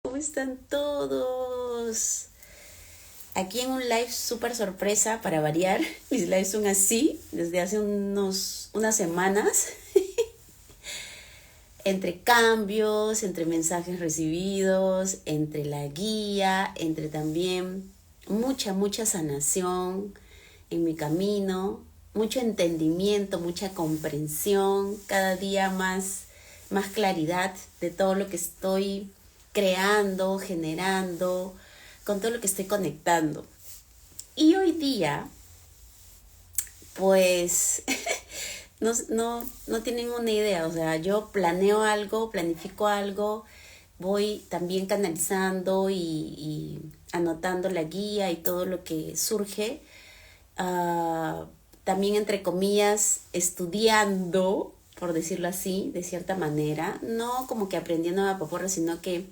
¿cómo están todos? Aquí en un live súper sorpresa para variar. Mis lives son así desde hace unas semanas. Entre cambios, entre mensajes recibidos, entre la guía, entre también mucha sanación en mi camino, mucho entendimiento, mucha comprensión, cada día más claridad de todo lo que estoy creando, generando, con todo lo que estoy conectando. Y hoy día, pues, no tienen una idea, o sea, yo planeo algo, planifico algo, voy también canalizando y anotando la guía y todo lo que surge. También entre comillas estudiando, por decirlo así, de cierta manera, no como que aprendiendo a paporra, sino que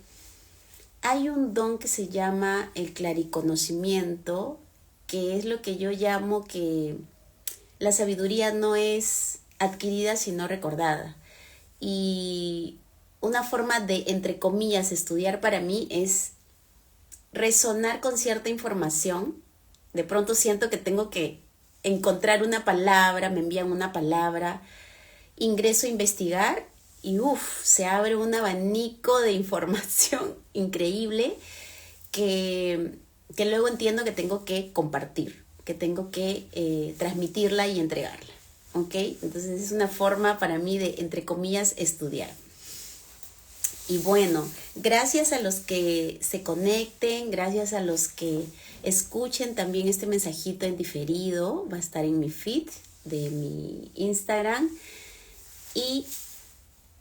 hay un don que se llama el clariconocimiento, que es lo que yo llamo que la sabiduría no es adquirida sino recordada. Y una forma de, entre comillas, estudiar para mí es resonar con cierta información. De pronto siento que tengo que encontrar una palabra, me envían una palabra, ingreso a investigar y se abre un abanico de información increíble que luego entiendo que tengo que compartir, que tengo que transmitirla y entregarla. ¿Ok? Entonces es una forma para mí de, entre comillas, estudiar. Y bueno, gracias a los que se conecten, gracias a los que escuchen también este mensajito en diferido, va a estar en mi feed de mi Instagram. Y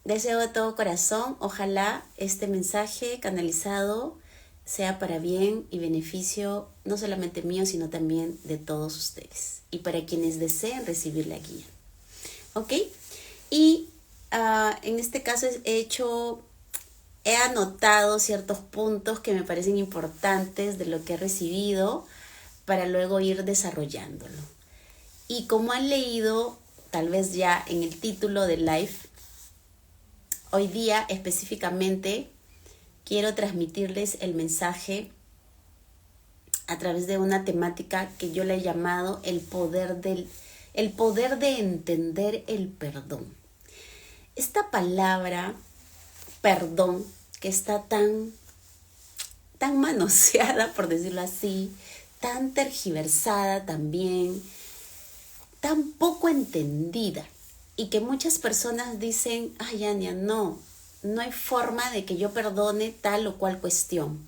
deseo de todo corazón, ojalá este mensaje canalizado sea para bien y beneficio no solamente mío, sino también de todos ustedes. Y para quienes deseen recibir la guía. ¿Ok? Y en este caso he anotado ciertos puntos que me parecen importantes de lo que he recibido para luego ir desarrollándolo. Y como han leído, tal vez ya en el título del live, hoy día específicamente quiero transmitirles el mensaje a través de una temática que yo le he llamado el poder de entender el perdón. Esta palabra, perdón, que está tan manoseada, por decirlo así, tan tergiversada también, tan poco entendida, y que muchas personas dicen, ay, Ania, no hay forma de que yo perdone tal o cual cuestión.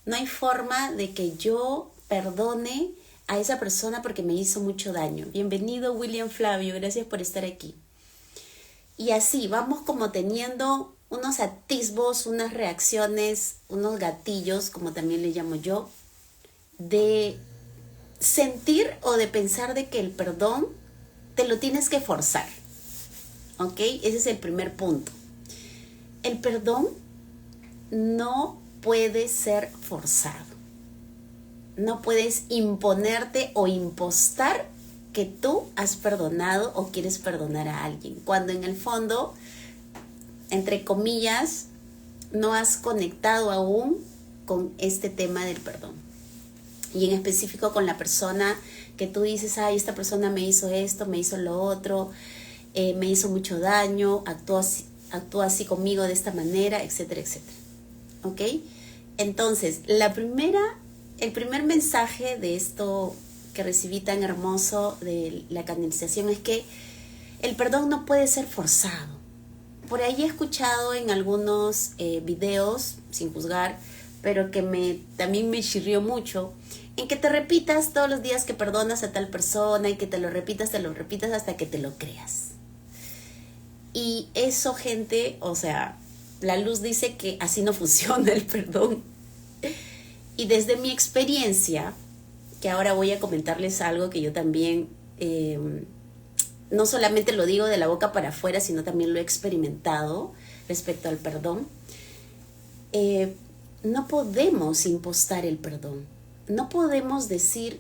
No hay forma de que yo perdone a esa persona porque me hizo mucho daño. Bienvenido, William Flavio, gracias por estar aquí. Y así vamos como teniendo unos atisbos, unas reacciones, unos gatillos, como también le llamo yo, de sentir o de pensar de que el perdón te lo tienes que forzar. ¿Ok? Ese es el primer punto. El perdón no puede ser forzado. No puedes imponerte o impostar que tú has perdonado o quieres perdonar a alguien, cuando en el fondo, entre comillas, no has conectado aún con este tema del perdón. Y en específico con la persona que tú dices, ay, esta persona me hizo esto, me hizo lo otro, me hizo mucho daño, actuó así conmigo de esta manera, etcétera, etcétera. ¿Ok? Entonces, el primer mensaje de esto que recibí tan hermoso de la canalización es que el perdón no puede ser forzado. Por ahí he escuchado en algunos videos, sin juzgar, pero que también me chirrió mucho, en que te repitas todos los días que perdonas a tal persona y que te lo repitas hasta que te lo creas. Y eso, gente, o sea, la luz dice que así no funciona el perdón. Y desde mi experiencia, que ahora voy a comentarles algo que yo también, no solamente lo digo de la boca para afuera, sino también lo he experimentado respecto al perdón. No podemos impostar el perdón. No podemos decir,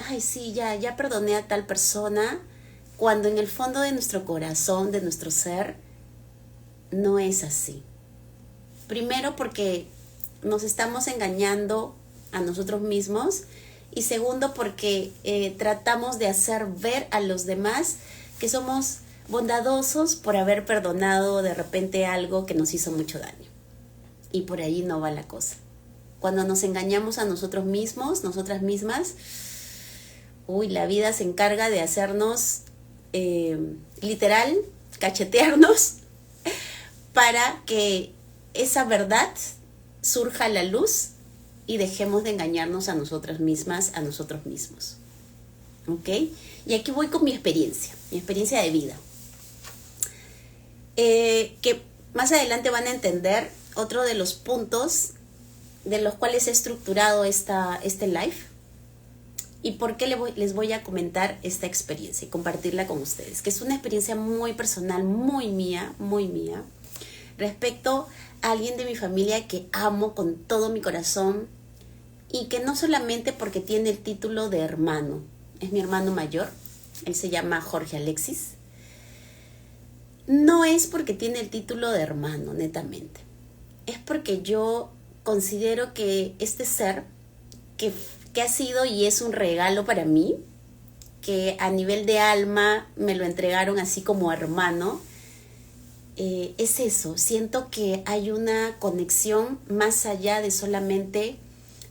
ay, sí, ya perdoné a tal persona, cuando en el fondo de nuestro corazón, de nuestro ser, no es así. Primero porque nos estamos engañando a nosotros mismos. Y segundo, porque tratamos de hacer ver a los demás que somos bondadosos por haber perdonado de repente algo que nos hizo mucho daño. Y por ahí no va la cosa. Cuando nos engañamos a nosotros mismos, nosotras mismas, la vida se encarga de hacernos, literal, cachetearnos para que esa verdad surja a la luz y dejemos de engañarnos a nosotras mismas, a nosotros mismos. ¿Ok? Y aquí voy con mi experiencia de vida. Que más adelante van a entender otro de los puntos de los cuales he estructurado este live y por qué les voy a comentar esta experiencia y compartirla con ustedes, que es una experiencia muy personal, muy mía, respecto a alguien de mi familia que amo con todo mi corazón y que no solamente porque tiene el título de hermano, es mi hermano mayor, él se llama Jorge Alexis, no es porque tiene el título de hermano, netamente, es porque yo considero que este ser que ha sido y es un regalo para mí, que a nivel de alma me lo entregaron así como hermano, es eso. Siento que hay una conexión más allá de solamente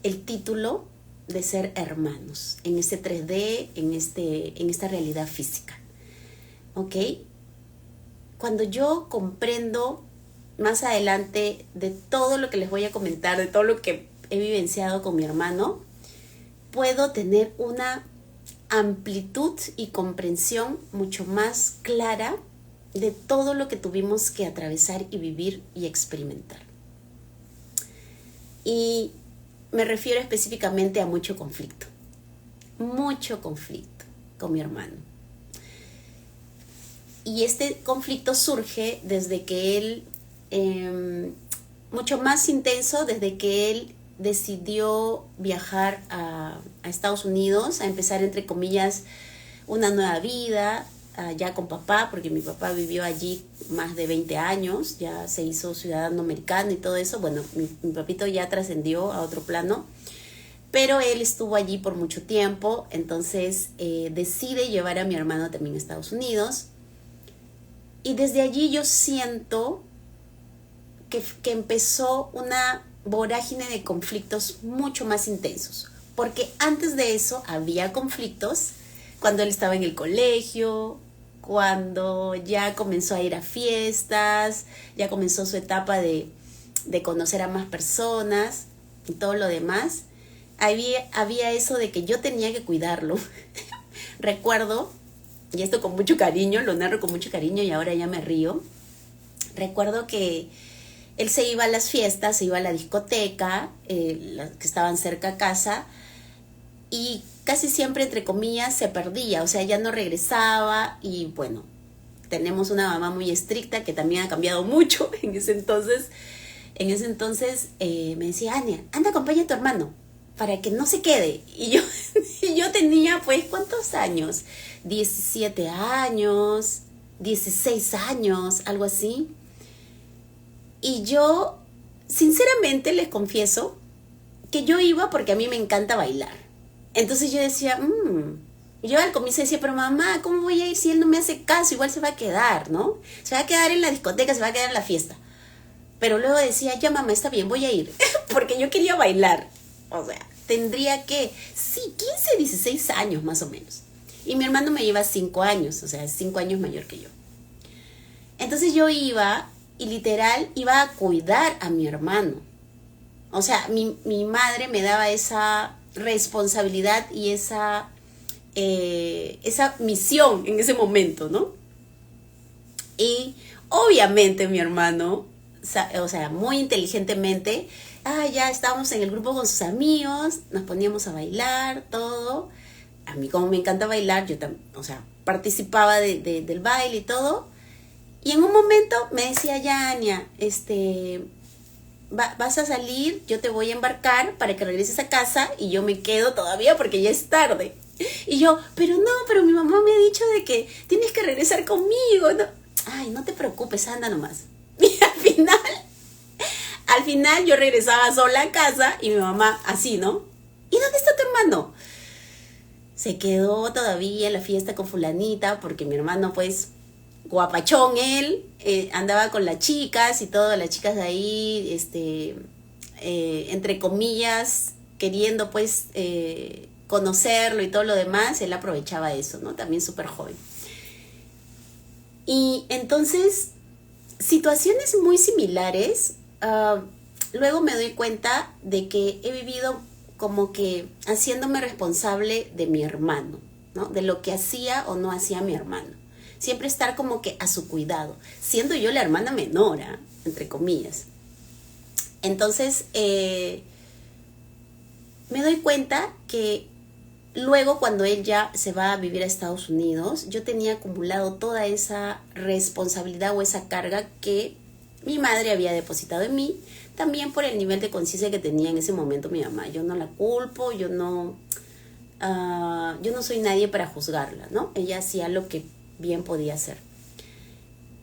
el título de ser hermanos, en este 3D, en esta realidad física. ¿Ok? Cuando yo comprendo más adelante de todo lo que les voy a comentar, de todo lo que he vivenciado con mi hermano, puedo tener una amplitud y comprensión mucho más clara de todo lo que tuvimos que atravesar y vivir y experimentar. Y me refiero específicamente a mucho conflicto con mi hermano. Y este conflicto surge desde que él, mucho más intenso, desde que él decidió viajar a Estados Unidos, a empezar, entre comillas, una nueva vida, ya con papá, porque mi papá vivió allí más de 20 años, ya se hizo ciudadano americano y todo eso. Bueno, mi papito ya trascendió a otro plano, pero él estuvo allí por mucho tiempo, entonces decide llevar a mi hermano también a Estados Unidos. Y desde allí yo siento que empezó una vorágine de conflictos mucho más intensos, porque antes de eso había conflictos cuando él estaba en el colegio, cuando ya comenzó a ir a fiestas, ya comenzó su etapa de conocer a más personas y todo lo demás. Había eso de que yo tenía que cuidarlo. Recuerdo, y esto con mucho cariño, lo narro con mucho cariño y ahora ya me río. Recuerdo que él se iba a las fiestas, se iba a la discoteca, las que estaban cerca a casa, y casi siempre, entre comillas, se perdía, o sea, ya no regresaba. Y bueno, tenemos una mamá muy estricta que también ha cambiado mucho en ese entonces. Me decía, Ania, anda, acompaña a tu hermano para que no se quede. Y yo tenía, pues, ¿cuántos años? 17 años, 16 años, algo así. Y yo, sinceramente, les confieso que yo iba porque a mí me encanta bailar. Entonces yo decía, yo al comienzo decía, pero mamá, ¿cómo voy a ir si él no me hace caso? Igual se va a quedar, ¿no? Se va a quedar en la discoteca, se va a quedar en la fiesta. Pero luego decía, ya mamá, está bien, voy a ir. Porque yo quería bailar. O sea, tendría que, 15, 16 años más o menos. Y mi hermano me lleva 5 años, o sea, 5 años mayor que yo. Entonces yo iba y literal iba a cuidar a mi hermano. O sea, mi madre me daba esa responsabilidad y esa misión en ese momento, ¿no? Y obviamente mi hermano, o sea, muy inteligentemente, ya estábamos en el grupo con sus amigos, nos poníamos a bailar, todo. A mí como me encanta bailar, yo también, o sea, participaba del baile y todo. Y en un momento me decía, ya, Ania, vas a salir, yo te voy a embarcar para que regreses a casa y yo me quedo todavía porque ya es tarde. Y yo, pero mi mamá me ha dicho de que tienes que regresar conmigo, ¿no? Ay, no te preocupes, anda nomás. Y Al final yo regresaba sola a casa y mi mamá así, ¿no? ¿Y dónde está tu hermano? Se quedó todavía en la fiesta con fulanita porque mi hermano pues guapachón él, andaba con las chicas y todas las chicas de ahí, entre comillas, queriendo pues conocerlo y todo lo demás, él aprovechaba eso, ¿no? También súper joven. Y entonces, situaciones muy similares, luego me doy cuenta de que he vivido como que haciéndome responsable de mi hermano, ¿no? De lo que hacía o no hacía mi hermano. Siempre estar como que a su cuidado, siendo yo la hermana menor, ¿eh? Entre comillas. Entonces, me doy cuenta que luego cuando él ya se va a vivir a Estados Unidos, yo tenía acumulado toda esa responsabilidad o esa carga que mi madre había depositado en mí, también por el nivel de conciencia que tenía en ese momento mi mamá. Yo no la culpo, yo no soy nadie para juzgarla, ¿no? Ella hacía lo que bien podía hacer.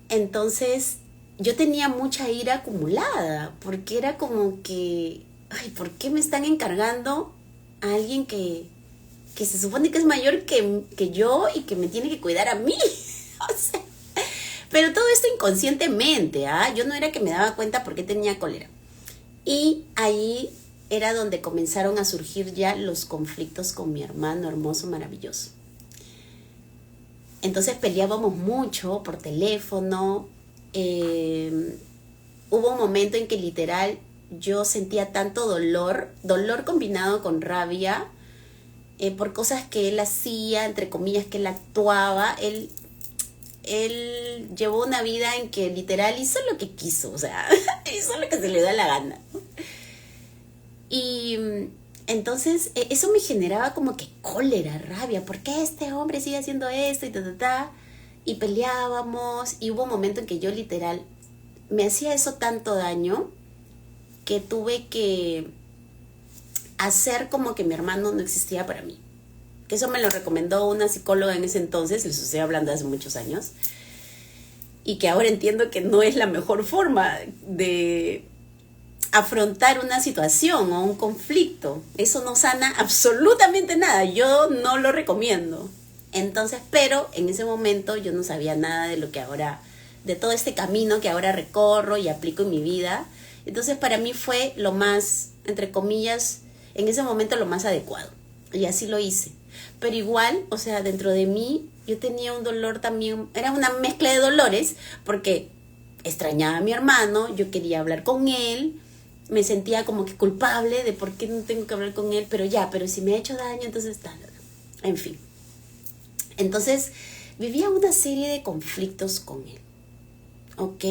Entonces, yo tenía mucha ira acumulada, porque era como que, ay, ¿por qué me están encargando a alguien que se supone que es mayor que yo y que me tiene que cuidar a mí? O sea, pero todo esto inconscientemente, ¿ah? Yo no era que me daba cuenta por qué tenía cólera. Y ahí era donde comenzaron a surgir ya los conflictos con mi hermano hermoso, maravilloso. Entonces peleábamos mucho por teléfono. Hubo un momento en que literal yo sentía tanto dolor combinado con rabia, por cosas que él hacía, entre comillas, que él actuaba. Él llevó una vida en que literal hizo lo que quiso, o sea, hizo lo que se le da la gana. Y entonces eso me generaba como que cólera, rabia. ¿Por qué este hombre sigue haciendo esto? Y peleábamos. Y hubo un momento en que yo literal me hacía eso tanto daño que tuve que hacer como que mi hermano no existía para mí. Que eso me lo recomendó una psicóloga en ese entonces, les estoy hablando de hace muchos años. Y que ahora entiendo que no es la mejor forma de afrontar una situación o un conflicto. Eso no sana absolutamente nada. Yo no lo recomiendo. Entonces, pero en ese momento yo no sabía nada de lo que ahora, de todo este camino que ahora recorro y aplico en mi vida. Entonces, para mí fue lo más, entre comillas, en ese momento lo más adecuado. Y así lo hice. Pero igual, o sea, dentro de mí yo tenía un dolor también, era una mezcla de dolores, porque extrañaba a mi hermano, yo quería hablar con él, me sentía como que culpable de por qué no tengo que hablar con él, pero si me ha hecho daño, entonces tal. En fin. Entonces, vivía una serie de conflictos con él. ¿Ok?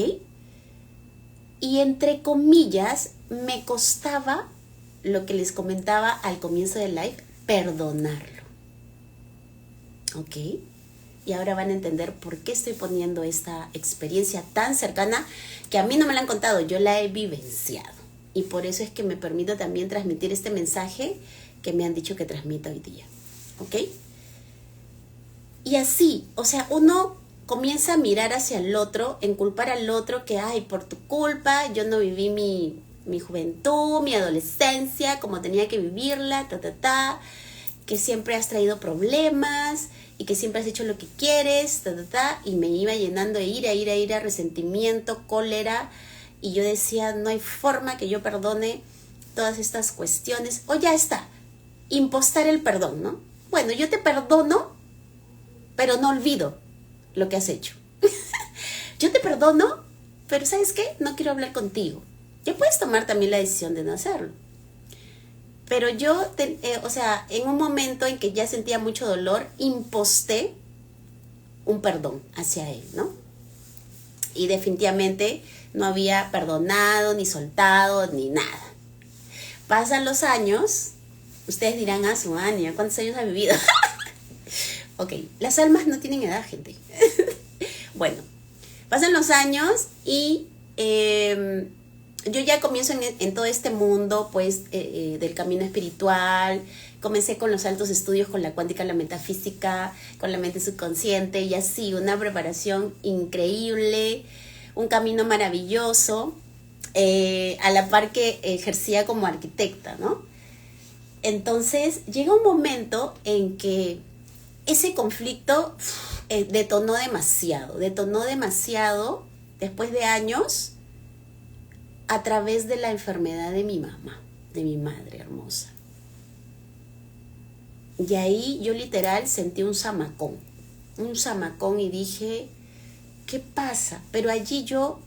Y entre comillas, me costaba, lo que les comentaba al comienzo del live, perdonarlo. ¿Ok? Y ahora van a entender por qué estoy poniendo esta experiencia tan cercana que a mí no me la han contado, yo la he vivenciado. Y por eso es que me permito también transmitir este mensaje que me han dicho que transmita hoy día. ¿Ok? Y así, o sea, uno comienza a mirar hacia el otro, en culpar al otro que, ay, por tu culpa, yo no viví mi juventud, mi adolescencia, como tenía que vivirla, que siempre has traído problemas y que siempre has hecho lo que quieres, y me iba llenando de ira, resentimiento, cólera, y yo decía, no hay forma que yo perdone todas estas cuestiones. O ya está, impostar el perdón, ¿no? Bueno, yo te perdono, pero no olvido lo que has hecho. Yo te perdono, pero ¿sabes qué? No quiero hablar contigo. Ya puedes tomar también la decisión de no hacerlo. Pero yo, en un momento en que ya sentía mucho dolor, imposté un perdón hacia él, ¿no? Y definitivamente no había perdonado, ni soltado, ni nada. Pasan los años, ustedes dirán, su Ania, ¿cuántos años ha vivido? Ok, las almas no tienen edad, gente. Bueno, pasan los años y yo ya comienzo en todo este mundo, pues, del camino espiritual. Comencé con los altos estudios, con la cuántica, la metafísica, con la mente subconsciente, y así, una preparación increíble, un camino maravilloso. a la par que ejercía como arquitecta, ¿no? Entonces llega un momento en que ese conflicto detonó demasiado después de años a través de la enfermedad de mi mamá, de mi madre hermosa. Y ahí yo literal sentí un zamacón y dije, ¿qué pasa? Pero allí yo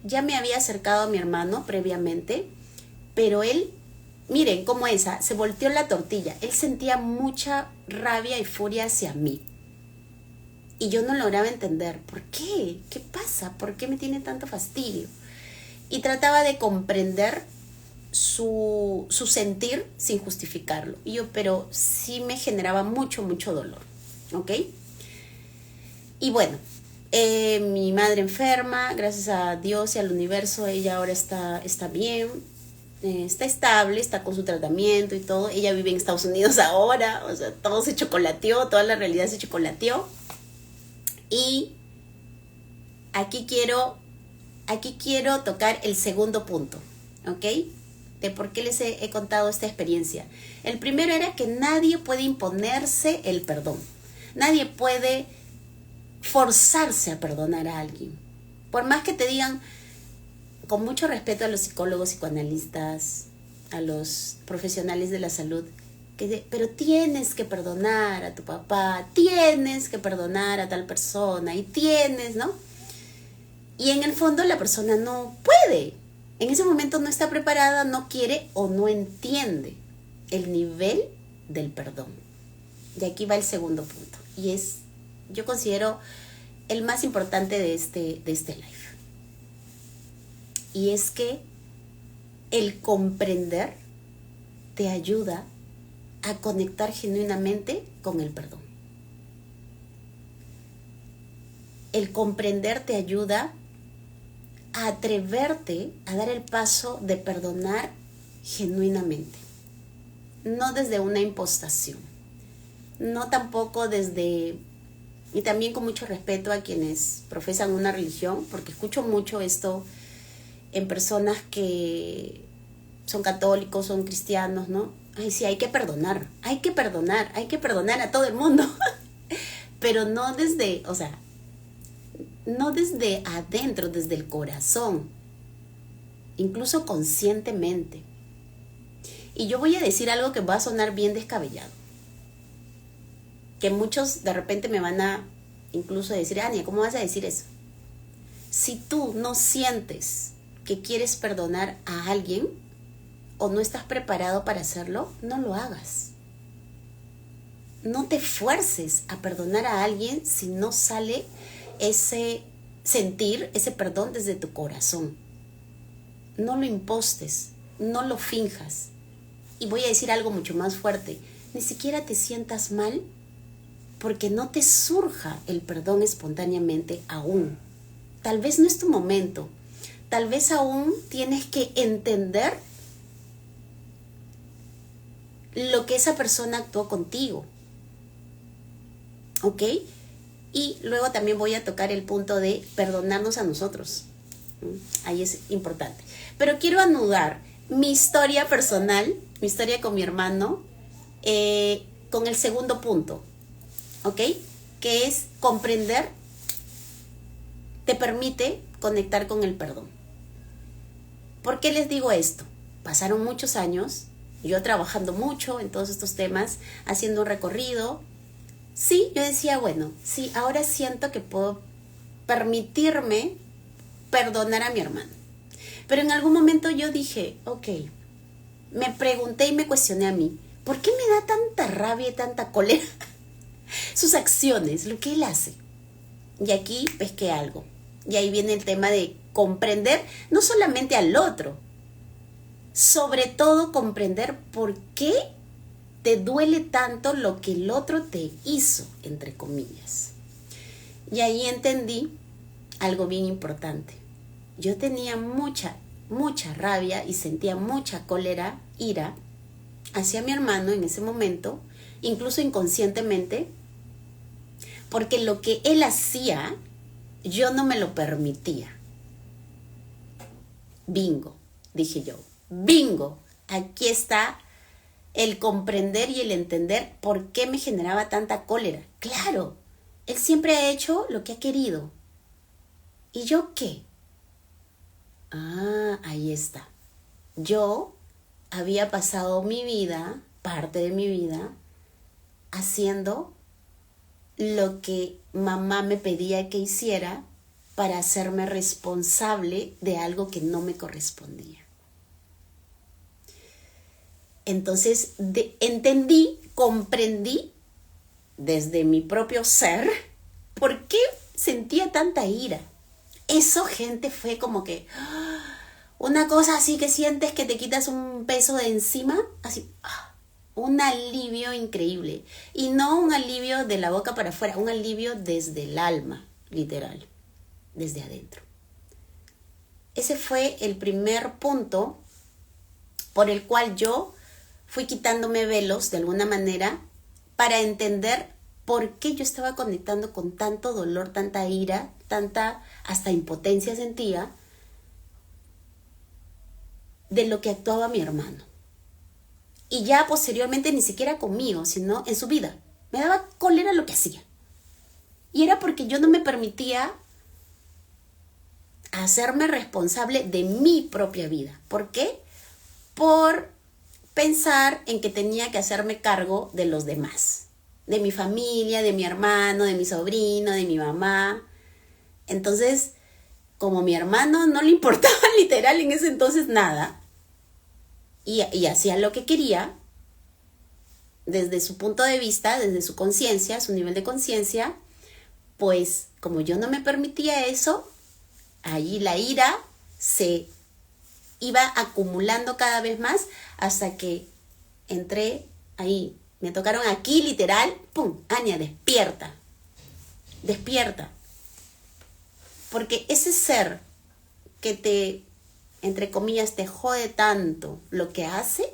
ya me había acercado a mi hermano previamente, pero él, miren cómo se volteó la tortilla. Él sentía mucha rabia y furia hacia mí. Y yo no lograba entender, ¿por qué? ¿Qué pasa? ¿Por qué me tiene tanto fastidio? Y trataba de comprender su sentir sin justificarlo. Y yo, pero sí me generaba mucho dolor, ¿ok? Y bueno, mi madre enferma, gracias a Dios y al universo, ella ahora está bien, está estable, está con su tratamiento y todo. Ella vive en Estados Unidos ahora, o sea, todo se chocolateó, toda la realidad se chocolateó. Y aquí quiero tocar el segundo punto, ¿ok? De por qué les he contado esta experiencia. El primero era que nadie puede imponerse el perdón. Nadie puede forzarse a perdonar a alguien. Por más que te digan, con mucho respeto a los psicólogos, psicoanalistas, a los profesionales de la salud, pero tienes que perdonar a tu papá, tienes que perdonar a tal persona, y tienes, ¿no? Y en el fondo la persona no puede. En ese momento no está preparada, no quiere o no entiende el nivel del perdón. Y aquí va el segundo punto. Y es, yo considero, el más importante de este live. Y es que el comprender te ayuda a conectar genuinamente con el perdón. El comprender te ayuda a atreverte a dar el paso de perdonar genuinamente. No desde una impostación. No tampoco desde... Y también con mucho respeto a quienes profesan una religión, porque escucho mucho esto en personas que son católicos, son cristianos, ¿no? Ay, sí, hay que perdonar a todo el mundo. Pero no desde, o sea, no desde adentro, desde el corazón, incluso conscientemente. Y yo voy a decir algo que va a sonar bien descabellado, que muchos de repente me van a incluso decir, Ania, ¿cómo vas a decir eso? Si tú no sientes que quieres perdonar a alguien o no estás preparado para hacerlo, no lo hagas. No te fuerces a perdonar a alguien si no sale ese sentir, ese perdón desde tu corazón. No lo impostes, no lo finjas. Y voy a decir algo mucho más fuerte. Ni siquiera te sientas mal porque no te surja el perdón espontáneamente aún. Tal vez no es tu momento. Tal vez aún tienes que entender lo que esa persona actuó contigo. ¿Ok? Y luego también voy a tocar el punto de perdonarnos a nosotros. Ahí es importante. Pero quiero anudar mi historia personal, mi historia con mi hermano, con el segundo punto. ¿Ok? Que es comprender, te permite conectar con el perdón. ¿Por qué les digo esto? Pasaron muchos años, yo trabajando mucho en todos estos temas, haciendo un recorrido. Sí, yo decía, bueno, sí, ahora siento que puedo permitirme perdonar a mi hermano. Pero en algún momento yo dije, ok, me pregunté y me cuestioné a mí, ¿por qué me da tanta rabia y tanta cólera sus acciones, lo que él hace? Y aquí pesqué algo. Y ahí viene el tema de comprender no solamente al otro, sobre todo comprender por qué te duele tanto lo que el otro te hizo, entre comillas. Y ahí entendí algo bien importante. Yo tenía mucha rabia y sentía mucha cólera, ira hacia mi hermano en ese momento, incluso inconscientemente, porque lo que él hacía, yo no me lo permitía. Bingo, dije yo. Bingo, aquí está el comprender y el entender por qué me generaba tanta cólera. Claro, él siempre ha hecho lo que ha querido. ¿Y yo qué? Ah, ahí está. Yo había pasado mi vida, parte de mi vida, haciendo lo que mamá me pedía que hiciera para hacerme responsable de algo que no me correspondía. Entonces entendí, comprendí desde mi propio ser por qué sentía tanta ira. Eso, gente, fue como que una cosa así que sientes que te quitas un peso de encima, así, un alivio increíble. Y no un alivio de la boca para afuera, un alivio desde el alma, literal, desde adentro. Ese fue el primer punto por el cual yo fui quitándome velos de alguna manera para entender por qué yo estaba conectando con tanto dolor, tanta ira, tanta hasta impotencia sentía de lo que actuaba mi hermano. Y ya posteriormente ni siquiera conmigo, sino en su vida. Me daba cólera lo que hacía. Y era porque yo no me permitía hacerme responsable de mi propia vida. ¿Por qué? Por pensar en que tenía que hacerme cargo de los demás. De mi familia, de mi hermano, de mi sobrino, de mi mamá. Entonces, como mi hermano no le importaba literal en ese entonces nada, y hacía lo que quería, desde su punto de vista, desde su conciencia, su nivel de conciencia, pues como yo no me permitía eso, allí la ira se iba acumulando cada vez más hasta que entré ahí. Me tocaron aquí literal, ¡pum! Ania, despierta. Despierta. Porque ese ser que te, entre comillas, te jode tanto lo que hace,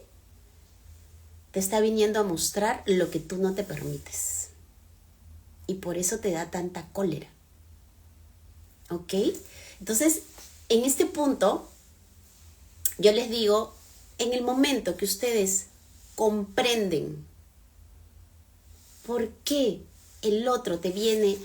te está viniendo a mostrar lo que tú no te permites. Y por eso te da tanta cólera. ¿Ok? Entonces, en este punto, yo les digo, en el momento que ustedes comprenden por qué el otro te viene,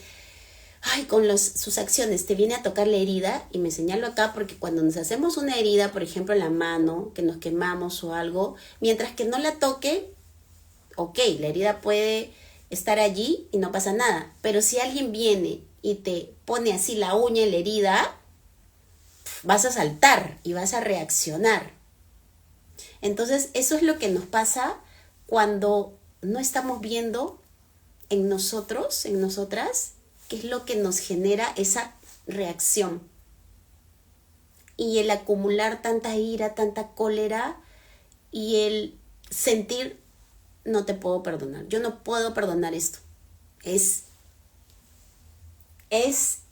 con sus acciones te viene a tocar la herida, y me señalo acá porque cuando nos hacemos una herida, por ejemplo en la mano, que nos quemamos o algo, mientras que no la toque, ok, la herida puede estar allí y no pasa nada, pero si alguien viene y te pone así la uña en la herida, vas a saltar y vas a reaccionar. Entonces eso es lo que nos pasa cuando no estamos viendo en nosotros, en nosotras, qué es lo que nos genera esa reacción. Y el acumular tanta ira, tanta cólera, y el sentir, no te puedo perdonar, yo no puedo perdonar esto. Es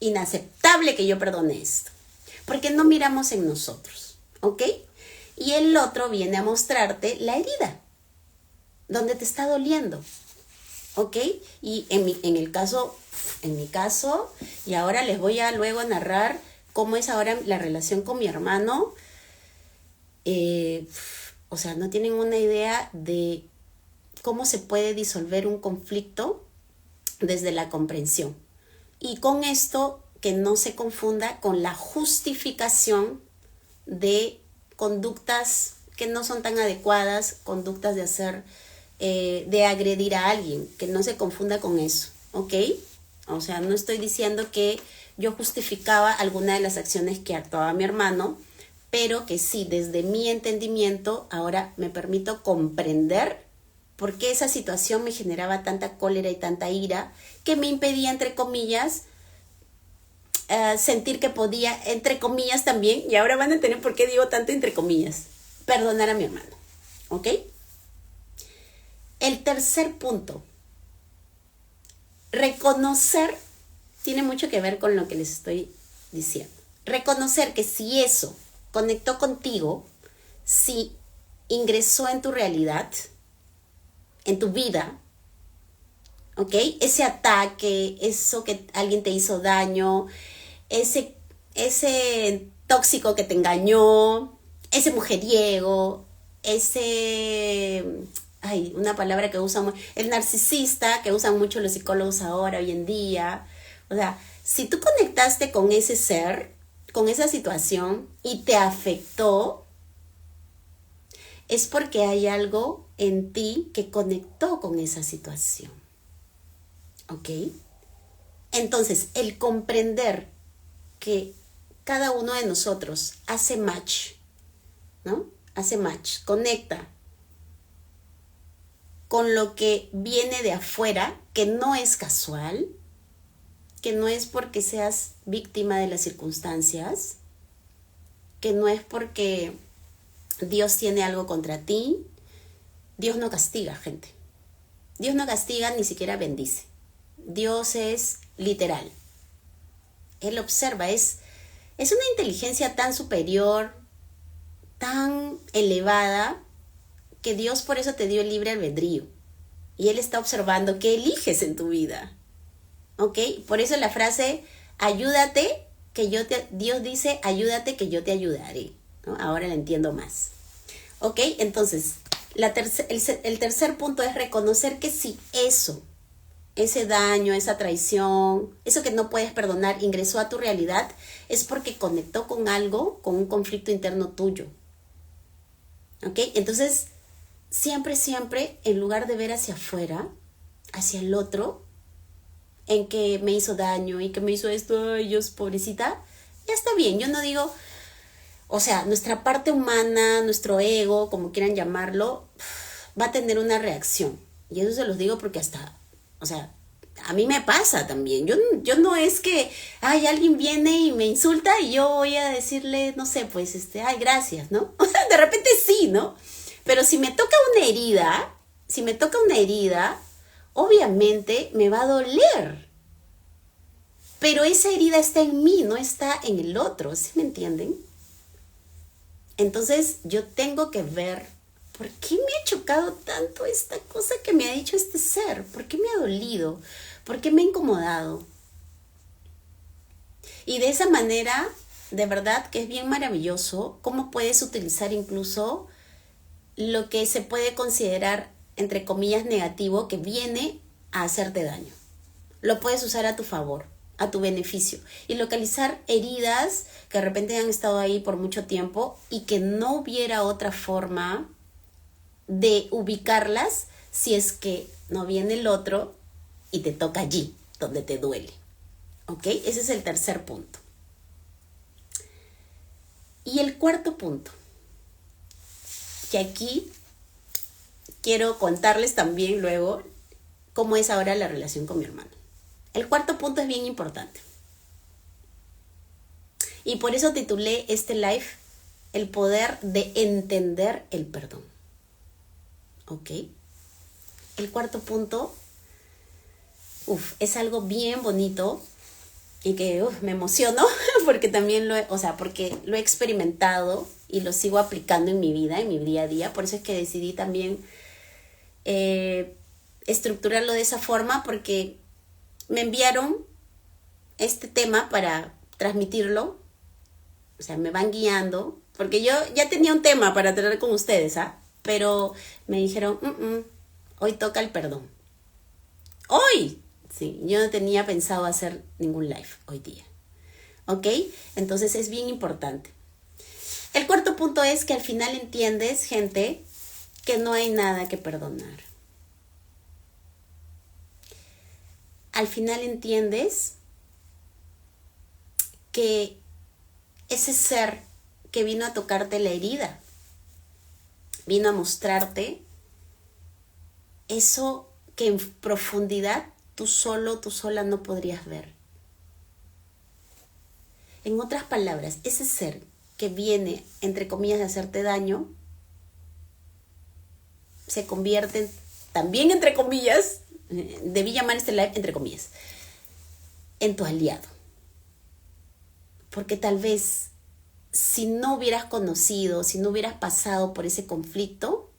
inaceptable que yo perdone esto, porque no miramos en nosotros, ¿ok? Y el otro viene a mostrarte la herida, donde te está doliendo, ¿ok? Y en mi caso, y ahora les voy a luego narrar cómo es ahora la relación con mi hermano. O sea, no tienen una idea de cómo se puede disolver un conflicto desde la comprensión. Y con esto, que no se confunda con la justificación de conductas que no son tan adecuadas, conductas de hacer, de agredir a alguien, que no se confunda con eso, ¿ok? O sea, no estoy diciendo que yo justificaba alguna de las acciones que actuaba mi hermano, pero que sí, desde mi entendimiento, ahora me permito comprender por qué esa situación me generaba tanta cólera y tanta ira, que me impedía, entre comillas, sentir que podía, entre comillas también, y ahora van a entender por qué digo tanto entre comillas, perdonar a mi hermano, ¿ok? El tercer punto, reconocer, tiene mucho que ver con lo que les estoy diciendo. Reconocer que si eso conectó contigo, si ingresó en tu realidad, en tu vida, ¿ok? Ese ataque, eso que alguien te hizo daño, ese tóxico que te engañó, ese mujeriego, ese... Ay, una palabra que usan, el narcisista, que usan mucho los psicólogos ahora, hoy en día. O sea, si tú conectaste con ese ser, con esa situación, y te afectó, es porque hay algo en ti que conectó con esa situación. ¿Ok? Entonces, el comprender que cada uno de nosotros hace match, ¿no? Hace match, conecta con lo que viene de afuera, que no es casual, que no es porque seas víctima de las circunstancias, que no es porque Dios tiene algo contra ti. Dios no castiga, gente. Dios no castiga, ni siquiera bendice. Dios es literal. Él observa, es una inteligencia tan superior, tan elevada, que Dios por eso te dio el libre albedrío. Y Él está observando qué eliges en tu vida. ¿Ok? Por eso la frase, ayúdate, Dios dice, ayúdate que yo te ayudaré, ¿no? Ahora la entiendo más. ¿Ok? Entonces, el tercer punto es reconocer que si ese daño, esa traición, eso que no puedes perdonar, ingresó a tu realidad, es porque conectó con algo, con un conflicto interno tuyo. ¿Ok? Entonces, siempre, en lugar de ver hacia afuera, hacia el otro, en que me hizo daño y que me hizo esto, ay, Dios, pobrecita, ya está bien. Yo no digo, o sea, nuestra parte humana, nuestro ego, como quieran llamarlo, va a tener una reacción. Y eso se los digo porque hasta, o sea, a mí me pasa también. Yo no es que, ay, alguien viene y me insulta y yo voy a decirle, no sé, pues, ay, gracias, ¿no? O sea, de repente sí, ¿no? Pero si me toca una herida, obviamente me va a doler. Pero esa herida está en mí, no está en el otro, ¿sí me entienden? Entonces yo tengo que ver, ¿por qué me ha chocado tanto esta cosa que me ha dicho este ser? ¿Por qué me ha dolido? ¿Por qué me ha incomodado? Y de esa manera, de verdad que es bien maravilloso cómo puedes utilizar incluso lo que se puede considerar, entre comillas, negativo, que viene a hacerte daño. Lo puedes usar a tu favor, a tu beneficio, y localizar heridas que de repente han estado ahí por mucho tiempo y que no hubiera otra forma de ubicarlas si es que no viene el otro y te toca allí, donde te duele. ¿Ok? Ese es el tercer punto. Y el cuarto punto, que aquí quiero contarles también luego cómo es ahora la relación con mi hermano. El cuarto punto es bien importante. Y por eso titulé este live, el poder de entender el perdón. ¿Ok? El cuarto punto, es algo bien bonito y que me emociono porque también porque lo he experimentado y lo sigo aplicando en mi vida, en mi día a día. Por eso es que decidí también estructurarlo de esa forma, porque me enviaron este tema para transmitirlo. O sea, me van guiando, porque yo ya tenía un tema para tratar con ustedes, pero me dijeron, hoy toca el perdón. ¡Hoy! Sí, yo no tenía pensado hacer ningún live hoy día. ¿Ok? Entonces es bien importante. El cuarto punto es que al final entiendes, gente, que no hay nada que perdonar. Al final entiendes que ese ser que vino a tocarte la herida, vino a mostrarte eso que en profundidad tú sola no podrías ver. En otras palabras, ese ser que viene, entre comillas, a hacerte daño, se convierte también, entre comillas, debí llamar este live entre comillas, en tu aliado. Porque tal vez si no hubieras conocido, si no hubieras pasado por ese conflicto,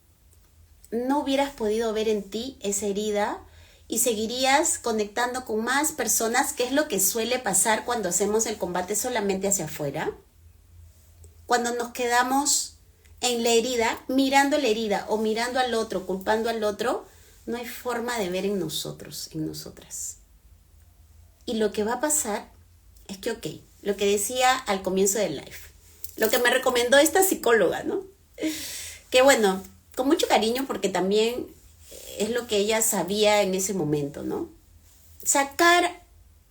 no hubieras podido ver en ti esa herida y seguirías conectando con más personas, que es lo que suele pasar cuando hacemos el combate solamente hacia afuera. cuando nos quedamos en la herida, mirando la herida o mirando al otro, culpando al otro, no hay forma de ver en nosotros, en nosotras. Y lo que va a pasar es que, ok, lo que decía al comienzo del live, lo que me recomendó esta psicóloga, ¿no? Que bueno, con mucho cariño porque también es lo que ella sabía en ese momento, ¿no? Sacar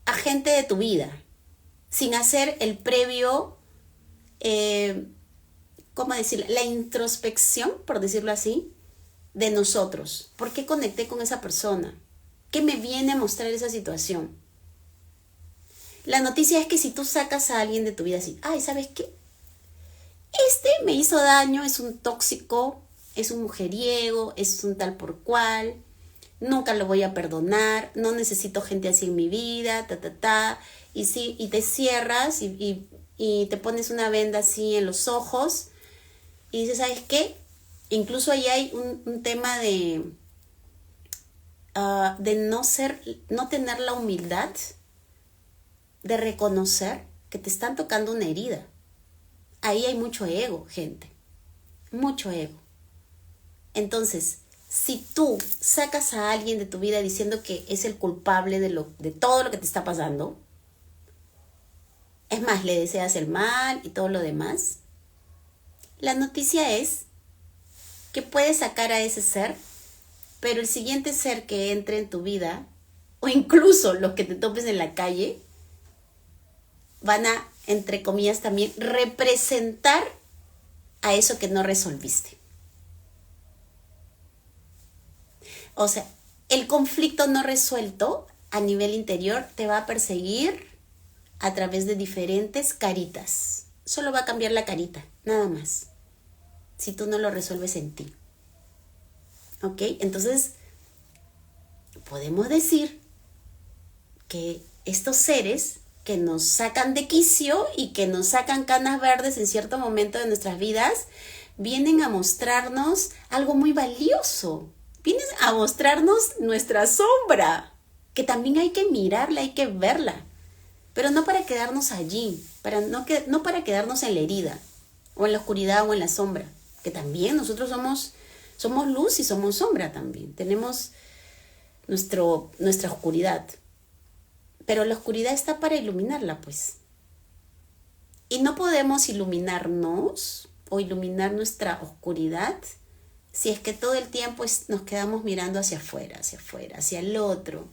a gente de tu vida sin hacer el previo, ¿cómo decirlo? La introspección, por decirlo así, de nosotros. ¿Por qué conecté con esa persona? ¿Qué me viene a mostrar esa situación? La noticia es que si tú sacas a alguien de tu vida así, ay, ¿sabes qué? Este me hizo daño, es un tóxico, es un mujeriego, es un tal por cual, nunca lo voy a perdonar, no necesito gente así en mi vida, y sí, y te cierras y te pones una venda así en los ojos y dices, ¿sabes qué? Incluso ahí hay un tema de no tener la humildad de reconocer que te están tocando una herida. Ahí hay mucho ego, gente. Mucho ego. Entonces, si tú sacas a alguien de tu vida diciendo que es el culpable de todo lo que te está pasando, es más, le deseas el mal y todo lo demás, la noticia es que puedes sacar a ese ser, pero el siguiente ser que entre en tu vida, o incluso los que te topes en la calle, van a, entre comillas, también representar a eso que no resolviste. O sea, el conflicto no resuelto a nivel interior te va a perseguir a través de diferentes caritas. Solo va a cambiar la carita, nada más. Si tú no lo resuelves en ti. ¿Ok? Entonces, podemos decir que estos seres que nos sacan de quicio y que nos sacan canas verdes en cierto momento de nuestras vidas, vienen a mostrarnos algo muy valioso. Vienen a mostrarnos nuestra sombra, que también hay que mirarla, hay que verla, pero no para quedarnos allí, no para quedarnos en la herida, o en la oscuridad o en la sombra, que también nosotros somos luz y somos sombra también, tenemos nuestra oscuridad. Pero la oscuridad está para iluminarla, pues. Y no podemos iluminarnos o iluminar nuestra oscuridad si es que todo el tiempo nos quedamos mirando hacia afuera, hacia el otro,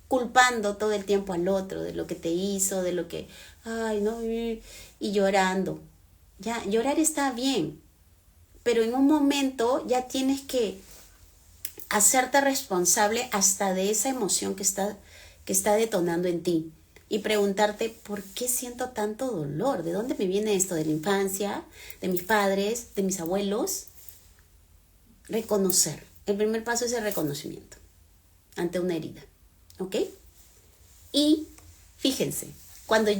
culpando todo el tiempo al otro de lo que te hizo, de lo que, ay, no, y llorando. Ya, llorar está bien, pero en un momento ya tienes que hacerte responsable hasta de esa emoción que está detonando en ti y preguntarte ¿por qué siento tanto dolor? ¿De dónde me viene esto? ¿De la infancia? ¿De mis padres? ¿De mis abuelos? Reconocer. El primer paso es el reconocimiento ante una herida. ¿Ok? Y fíjense, cuando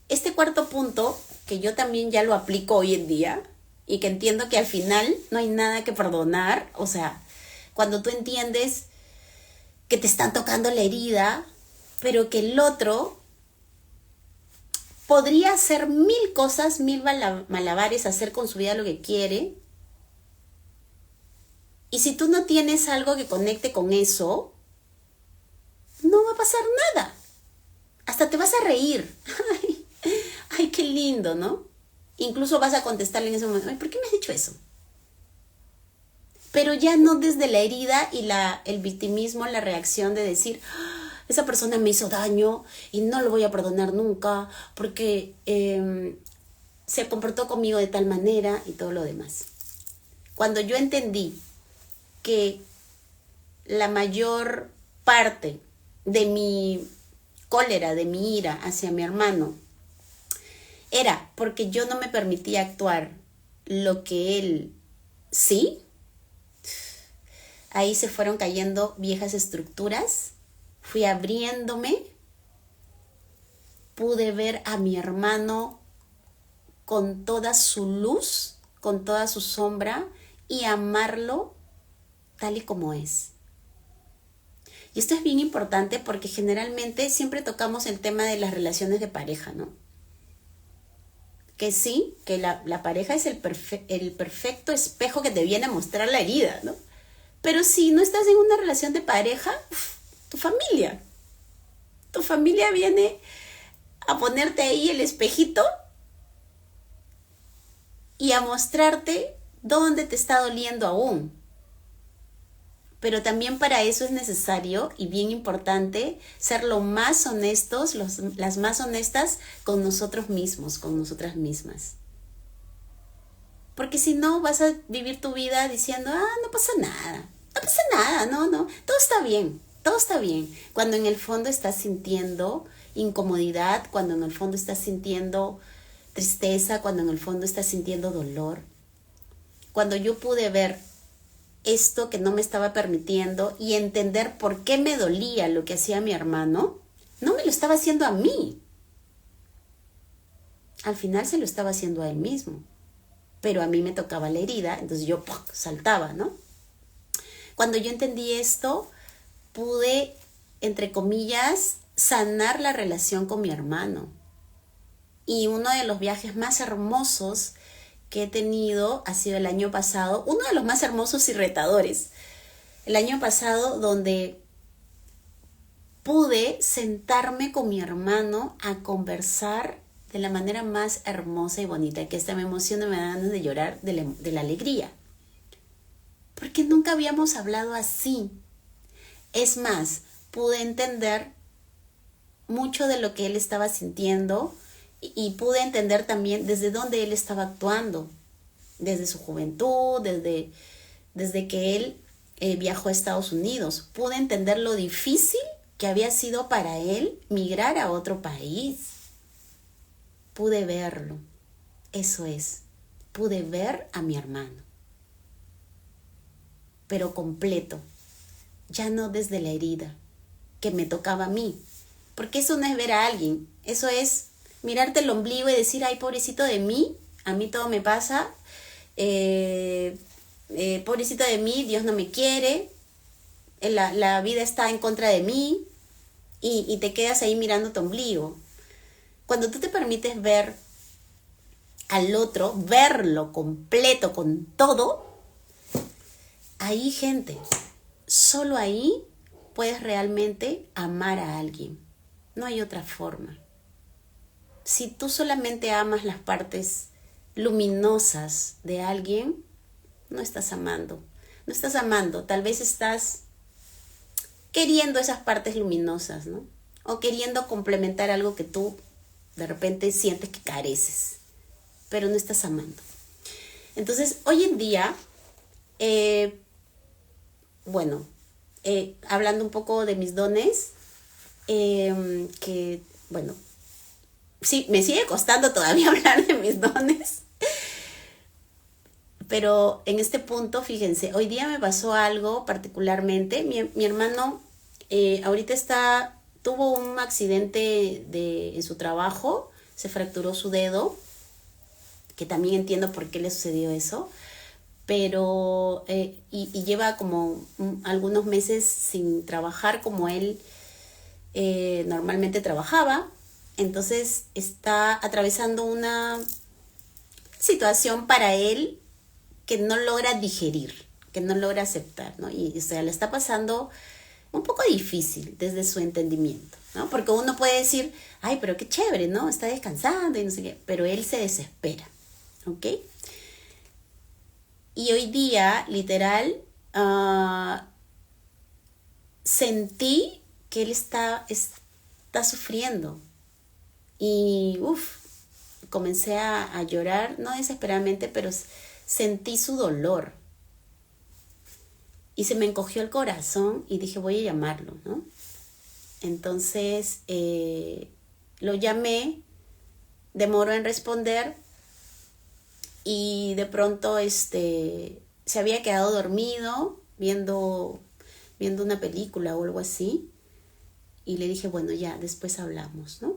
este cuarto punto, que yo también ya lo aplico hoy en día y que entiendo que al final no hay nada que perdonar, o sea, cuando tú entiendes que te están tocando la herida, pero que el otro podría hacer 1000 cosas, 1000 malabares, hacer con su vida lo que quiere. Y si tú no tienes algo que conecte con eso, no va a pasar nada. Hasta te vas a reír. Ay, qué lindo, ¿no? Incluso vas a contestarle en ese momento, ay, ¿por qué me has dicho eso? Pero ya no desde la herida y el victimismo, la reacción de decir, esa persona me hizo daño y no lo voy a perdonar nunca porque se comportó conmigo de tal manera y todo lo demás. Cuando yo entendí que la mayor parte de mi cólera, de mi ira hacia mi hermano, era porque yo no me permitía actuar lo que él sí, ahí se fueron cayendo viejas estructuras, fui abriéndome, pude ver a mi hermano con toda su luz, con toda su sombra y amarlo tal y como es. Y esto es bien importante porque generalmente siempre tocamos el tema de las relaciones de pareja, ¿no? que sí, que la pareja es el perfecto espejo que te viene a mostrar la herida, ¿no? Pero si no estás en una relación de pareja, tu familia viene a ponerte ahí el espejito y a mostrarte dónde te está doliendo aún. Pero también para eso es necesario y bien importante ser lo más honestos, las más honestas con nosotros mismos, con nosotras mismas. Porque si no vas a vivir tu vida diciendo, no pasa nada, no, todo está bien. Cuando en el fondo estás sintiendo incomodidad, cuando en el fondo estás sintiendo tristeza, cuando en el fondo estás sintiendo dolor. Cuando yo pude ver esto que no me estaba permitiendo y entender por qué me dolía lo que hacía mi hermano, no me lo estaba haciendo a mí. Al final se lo estaba haciendo a él mismo. Pero a mí me tocaba la herida, entonces yo saltaba, ¿no? Cuando yo entendí esto, pude, entre comillas, sanar la relación con mi hermano. Y uno de los viajes más hermosos que he tenido ha sido el año pasado, uno de los más hermosos y retadores. El año pasado, donde pude sentarme con mi hermano a conversar de la manera más hermosa y bonita, que esta me emociona, me da ganas de llorar de la alegría. Porque nunca habíamos hablado así. Es más, pude entender mucho de lo que él estaba sintiendo y pude entender también desde dónde él estaba actuando, desde su juventud, desde que él viajó a Estados Unidos. Pude entender lo difícil que había sido para él migrar a otro país. Pude verlo, eso es, pude ver a mi hermano, pero completo, ya no desde la herida que me tocaba a mí, porque eso no es ver a alguien, eso es mirarte el ombligo y decir, ay, pobrecito de mí, a mí todo me pasa, pobrecito de mí, Dios no me quiere, la vida está en contra de mí, y te quedas ahí mirando tu ombligo. Cuando tú te permites ver al otro, verlo completo con todo, ahí, gente, solo ahí puedes realmente amar a alguien. No hay otra forma. Si tú solamente amas las partes luminosas de alguien, no estás amando. No estás amando, tal vez estás queriendo esas partes luminosas, ¿no? O queriendo complementar algo que tú de repente sientes que careces, pero no estás amando. Entonces, hoy en día, hablando un poco de mis dones, que, bueno, sí, me sigue costando todavía hablar de mis dones, pero en este punto, fíjense, hoy día me pasó algo particularmente. Mi hermano ahorita tuvo un accidente en su trabajo, se fracturó su dedo, que también entiendo por qué le sucedió eso, pero y lleva como algunos meses sin trabajar como él normalmente trabajaba. Entonces está atravesando una situación para él que no logra digerir, que no logra aceptar, ¿no? Y o sea, le está pasando un poco difícil desde su entendimiento, ¿no? Porque uno puede decir, ay, pero qué chévere, ¿no? Está descansando y no sé qué, pero él se desespera, ¿ok? Y hoy día, literal, sentí que él está sufriendo. Y, comencé a llorar, no desesperadamente, pero sentí su dolor. Y se me encogió el corazón y dije, voy a llamarlo, ¿no? Entonces, lo llamé, demoró en responder y de pronto se había quedado dormido viendo una película o algo así. Y le dije, bueno, ya, después hablamos, ¿no?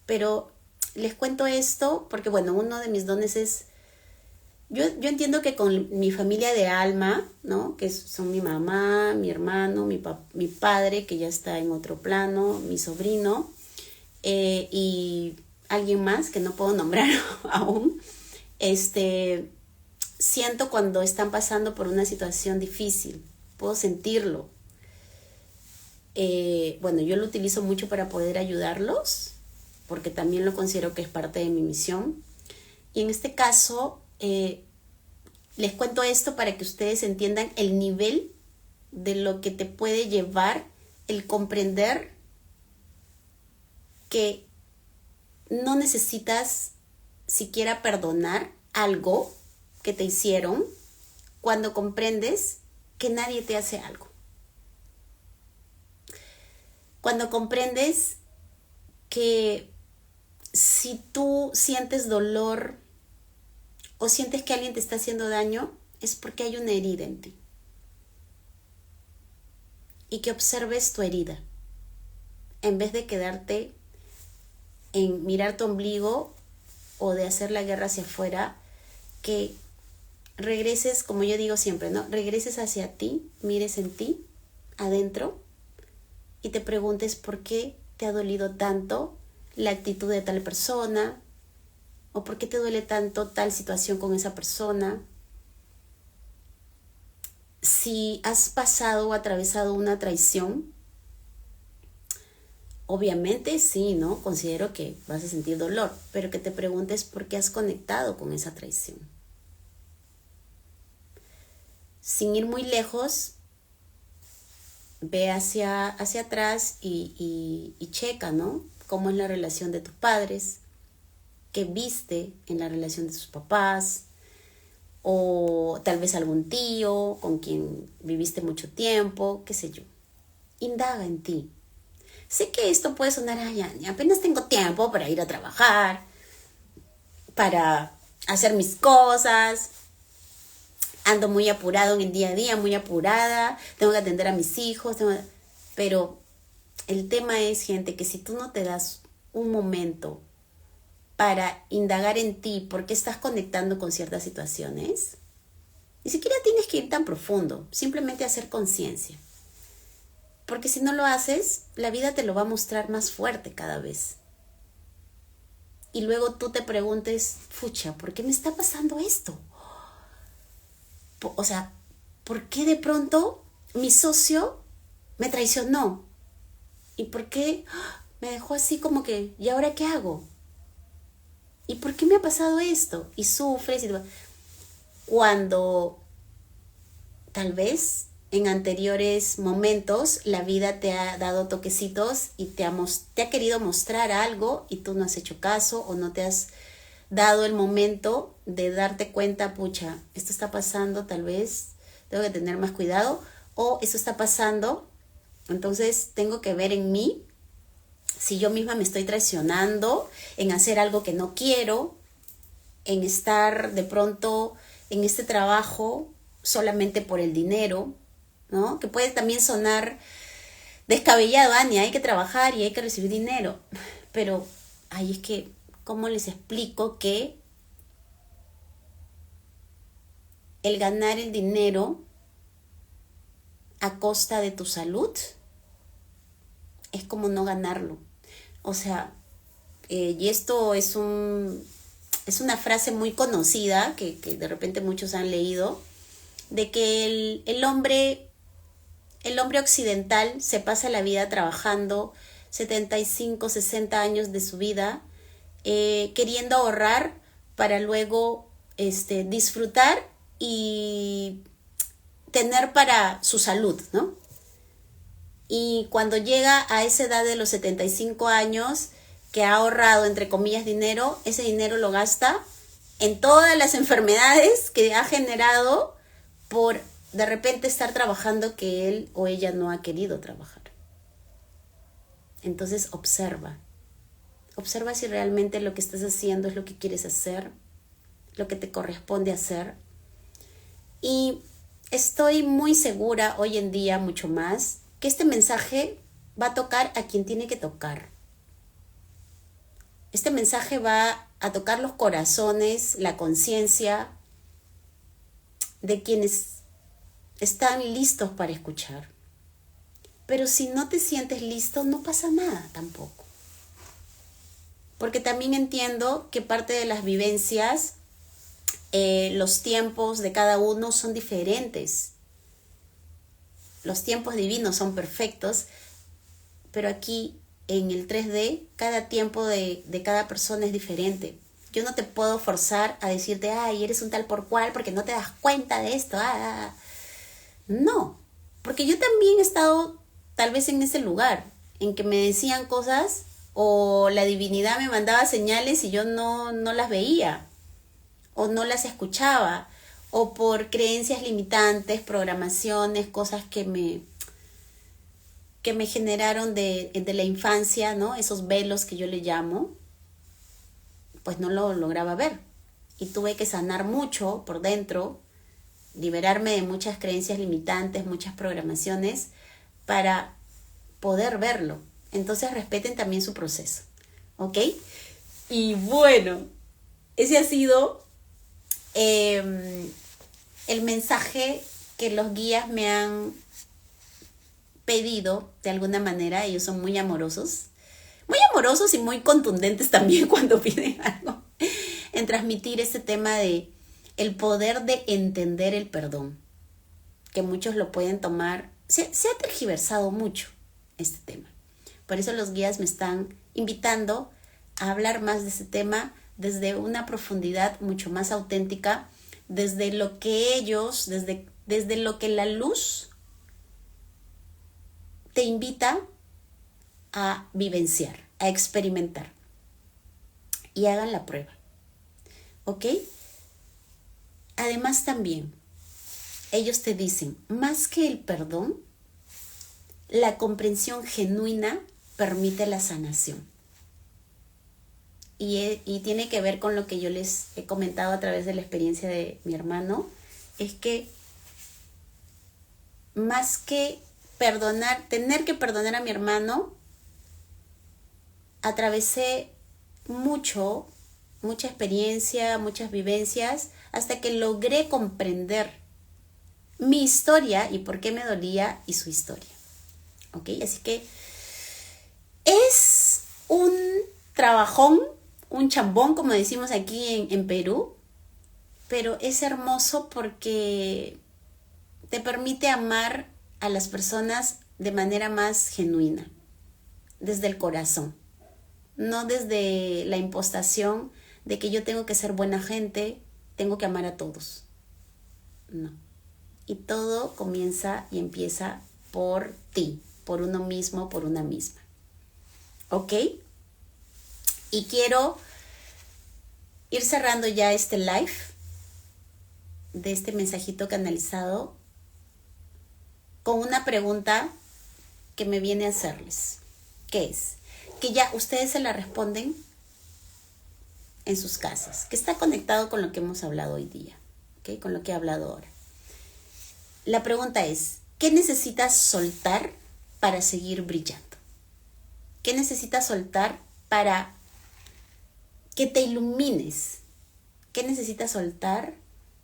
Pero les cuento esto porque, bueno, uno de mis dones es... Yo entiendo que con mi familia de alma, ¿no? Que son mi mamá, mi hermano, mi padre, que ya está en otro plano, mi sobrino, y alguien más que no puedo nombrar aún, siento cuando están pasando por una situación difícil, puedo sentirlo. Bueno, yo lo utilizo mucho para poder ayudarlos, porque también lo considero que es parte de mi misión. Y en este caso, les cuento esto para que ustedes entiendan el nivel de lo que te puede llevar el comprender que no necesitas siquiera perdonar algo que te hicieron cuando comprendes que nadie te hace algo. Cuando comprendes que si tú sientes dolor o sientes que alguien te está haciendo daño, es porque hay una herida en ti. Y que observes tu herida, en vez de quedarte en mirar tu ombligo o de hacer la guerra hacia afuera, que regreses, como yo digo siempre, ¿no? Regreses hacia ti, mires en ti, adentro, y te preguntes por qué te ha dolido tanto la actitud de tal persona, o por qué te duele tanto tal situación con esa persona. Si has pasado o atravesado una traición, obviamente sí, ¿no? Considero que vas a sentir dolor, pero que te preguntes por qué has conectado con esa traición. Sin ir muy lejos, ve hacia atrás y checa, ¿no? Cómo es la relación de tus padres, qué viste en la relación de sus papás, o tal vez algún tío con quien viviste mucho tiempo, qué sé yo. Indaga en ti. Sé que esto puede sonar, apenas tengo tiempo para ir a trabajar, para hacer mis cosas, ando muy apurado en el día a día, muy apurada, tengo que atender a mis hijos, pero el tema es, gente, que si tú no te das un momento para indagar en ti por qué estás conectando con ciertas situaciones, ni siquiera tienes que ir tan profundo, simplemente hacer conciencia. Porque si no lo haces, la vida te lo va a mostrar más fuerte cada vez. Y luego tú te preguntes, fucha, ¿por qué me está pasando esto? O sea, ¿por qué de pronto mi socio me traicionó? ¿Y por qué me dejó así como que, ¿y ahora qué hago? ¿Y por qué me ha pasado esto? Y sufres. Cuando tal vez en anteriores momentos la vida te ha dado toquecitos y te ha querido mostrar algo y tú no has hecho caso o no te has dado el momento de darte cuenta, pucha, esto está pasando, tal vez tengo que tener más cuidado, o esto está pasando, entonces tengo que ver en mí si yo misma me estoy traicionando en hacer algo que no quiero, en estar de pronto en este trabajo solamente por el dinero, ¿no? Que puede también sonar descabellado, Ania, hay que trabajar y hay que recibir dinero, pero ahí es que, ¿cómo les explico que el ganar el dinero a costa de tu salud es como no ganarlo? O sea, y esto es una frase muy conocida que de repente muchos han leído, de que el hombre occidental se pasa la vida trabajando 75, 60 años de su vida, queriendo ahorrar para luego disfrutar y tener para su salud, ¿no? Y cuando llega a esa edad de los 75 años, que ha ahorrado, entre comillas, dinero, ese dinero lo gasta en todas las enfermedades que ha generado por de repente estar trabajando que él o ella no ha querido trabajar. Entonces observa si realmente lo que estás haciendo es lo que quieres hacer, lo que te corresponde hacer. Y estoy muy segura hoy en día, mucho más, que este mensaje va a tocar a quien tiene que tocar. Este mensaje va a tocar los corazones, la conciencia de quienes están listos para escuchar. Pero si no te sientes listo, no pasa nada tampoco. porque también entiendo que parte de las vivencias, los tiempos de cada uno son diferentes. Los tiempos divinos son perfectos, pero aquí en el 3D, cada tiempo de cada persona es diferente. Yo no te puedo forzar a decirte, ay, eres un tal por cual porque no te das cuenta de esto. No, porque yo también he estado tal vez en ese lugar, en que me decían cosas o la divinidad me mandaba señales y yo no las veía o no las escuchaba, o por creencias limitantes, programaciones, cosas que me generaron de la infancia, ¿no? Esos velos que yo le llamo, pues no lo lograba ver. Y tuve que sanar mucho por dentro, liberarme de muchas creencias limitantes, muchas programaciones, para poder verlo. Entonces respeten también su proceso, ¿ok? Y bueno, ese ha sido el mensaje que los guías me han pedido de alguna manera. Ellos son muy amorosos y muy contundentes también cuando piden algo, en transmitir este tema de el poder de entender el perdón, que muchos lo pueden tomar. Se ha tergiversado mucho este tema. Por eso los guías me están invitando a hablar más de este tema desde una profundidad mucho más auténtica, desde lo que ellos, desde lo que la luz te invita a vivenciar, a experimentar. Y hagan la prueba, ¿ok? Además también, ellos te dicen, más que el perdón, la comprensión genuina permite la sanación. Y tiene que ver con lo que yo les he comentado a través de la experiencia de mi hermano, es que más que tener que perdonar a mi hermano, atravesé mucha experiencia, muchas vivencias, hasta que logré comprender mi historia y por qué me dolía y su historia. ¿Ok? Así que es un trabajón, un chambón, como decimos aquí en Perú, pero es hermoso porque te permite amar a las personas de manera más genuina, desde el corazón, no desde la impostación de que yo tengo que ser buena gente, tengo que amar a todos. No. Y todo comienza y empieza por ti, por uno mismo, por una misma. ¿Ok? Y quiero ir cerrando ya este live de este mensajito canalizado con una pregunta que me viene a hacerles. ¿Qué es? Que ya ustedes se la responden en sus casas, que está conectado con lo que hemos hablado hoy día, ¿okay? Con lo que he hablado ahora. La pregunta es, ¿qué necesitas soltar para seguir brillando? ¿Qué necesitas soltar para que te ilumines? ¿Qué necesitas soltar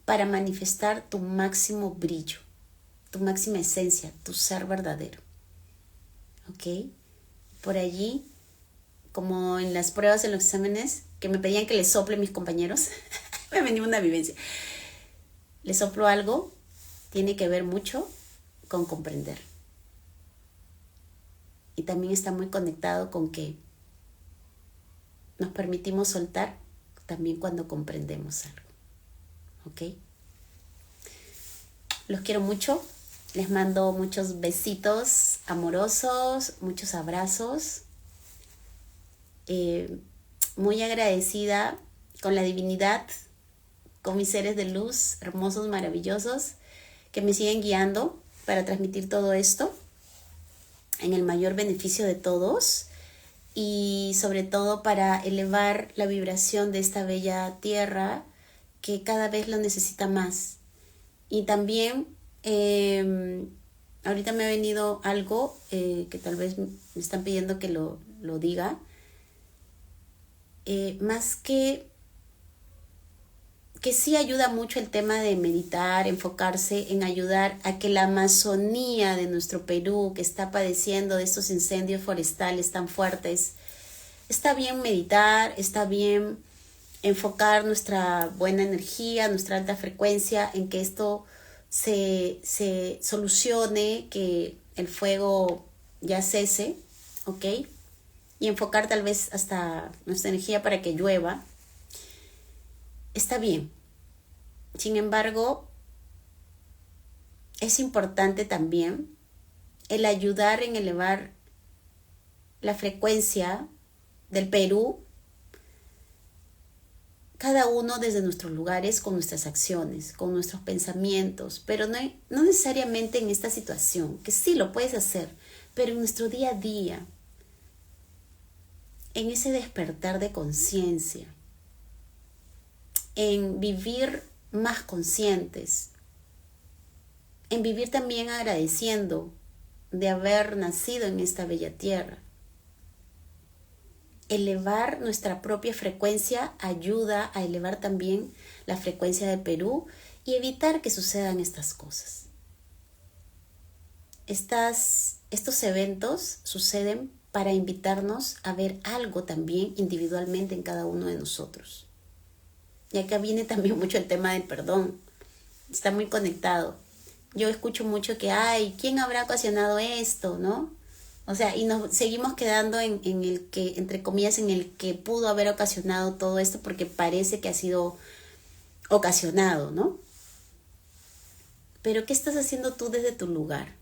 para manifestar tu máximo brillo, tu máxima esencia, tu ser verdadero? ¿Ok? Por allí, como en las pruebas, en los exámenes, que me pedían que les sople mis compañeros, me venía una vivencia. Les soplo algo, tiene que ver mucho con comprender. Y también está muy conectado con que nos permitimos soltar también cuando comprendemos algo. ¿Ok? Los quiero mucho. Les mando muchos besitos amorosos, muchos abrazos. Muy agradecida con la divinidad, con mis seres de luz, hermosos, maravillosos, que me siguen guiando para transmitir todo esto en el mayor beneficio de todos y sobre todo para elevar la vibración de esta bella tierra que cada vez lo necesita más. Y también ahorita me ha venido algo que tal vez me están pidiendo que lo diga. Más que sí ayuda mucho el tema de meditar, enfocarse en ayudar a que la Amazonía de nuestro Perú, que está padeciendo de estos incendios forestales tan fuertes, Está bien meditar, está bien enfocar nuestra buena energía, nuestra alta frecuencia en que esto se solucione, que el fuego ya cese, ¿ok? Y enfocar tal vez hasta nuestra energía para que llueva. Está bien. Sin embargo, es importante también el ayudar en elevar la frecuencia del Perú, cada uno desde nuestros lugares, con nuestras acciones, con nuestros pensamientos, pero no necesariamente en esta situación, que sí lo puedes hacer, pero en nuestro día a día, en ese despertar de conciencia, en vivir más conscientes, en vivir también agradeciendo de haber nacido en esta bella tierra. Elevar nuestra propia frecuencia ayuda a elevar también la frecuencia de Perú y evitar que sucedan estas cosas. Estos eventos suceden para invitarnos a ver algo también individualmente en cada uno de nosotros. Y acá viene también mucho el tema del perdón. Está muy conectado. Yo escucho mucho que, ¿quién habrá ocasionado esto, no? O sea, y nos seguimos quedando en el que, entre comillas, en el que pudo haber ocasionado todo esto porque parece que ha sido ocasionado, ¿no? Pero ¿qué estás haciendo tú desde tu lugar?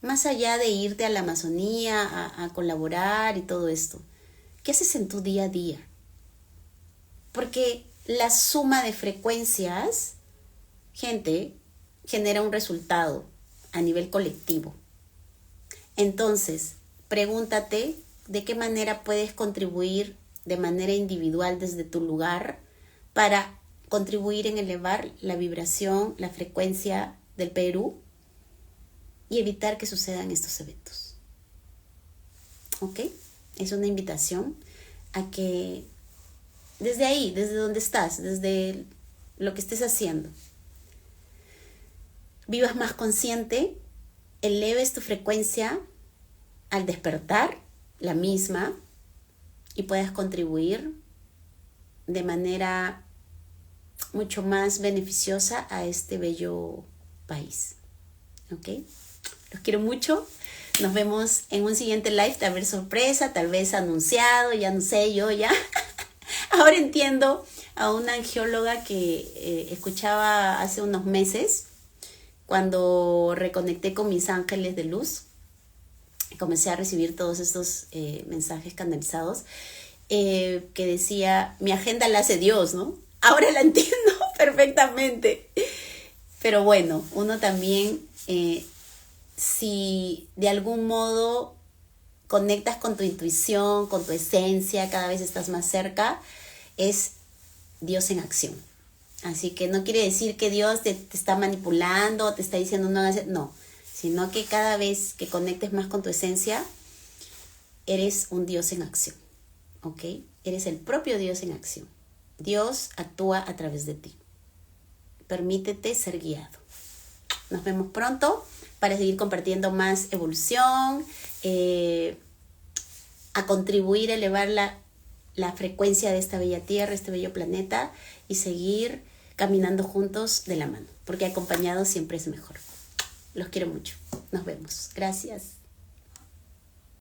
Más allá de irte a la Amazonía a colaborar y todo esto, ¿qué haces en tu día a día? Porque la suma de frecuencias, gente, genera un resultado a nivel colectivo. Entonces, pregúntate de qué manera puedes contribuir de manera individual desde tu lugar para contribuir en elevar la vibración, la frecuencia del Perú y evitar que sucedan estos eventos. ¿Ok? Es una invitación a que desde ahí, desde donde estás, desde lo que estés haciendo, vivas más consciente, eleves tu frecuencia al despertar, la misma, y puedas contribuir de manera mucho más beneficiosa a este bello país. ¿Ok? Los quiero mucho. Nos vemos en un siguiente live, tal vez sorpresa, tal vez anunciado, ya no sé, yo ya. Ahora entiendo a una angióloga que escuchaba hace unos meses, cuando reconecté con mis ángeles de luz, comencé a recibir todos estos mensajes canalizados, que decía, mi agenda la hace Dios, ¿no? Ahora la entiendo perfectamente. Pero bueno, uno también, si de algún modo conectas con tu intuición, con tu esencia, cada vez estás más cerca, es Dios en acción. Así que no quiere decir que Dios te está manipulando, te está diciendo no hagas, no, sino que cada vez que conectes más con tu esencia, eres un Dios en acción, ¿ok? Eres el propio Dios en acción. Dios actúa a través de ti. Permítete ser guiado. Nos vemos pronto para seguir compartiendo más evolución, a contribuir a elevar la frecuencia de esta bella tierra, este bello planeta, y seguir caminando juntos de la mano, porque acompañados siempre es mejor. Los quiero mucho. Nos vemos. Gracias.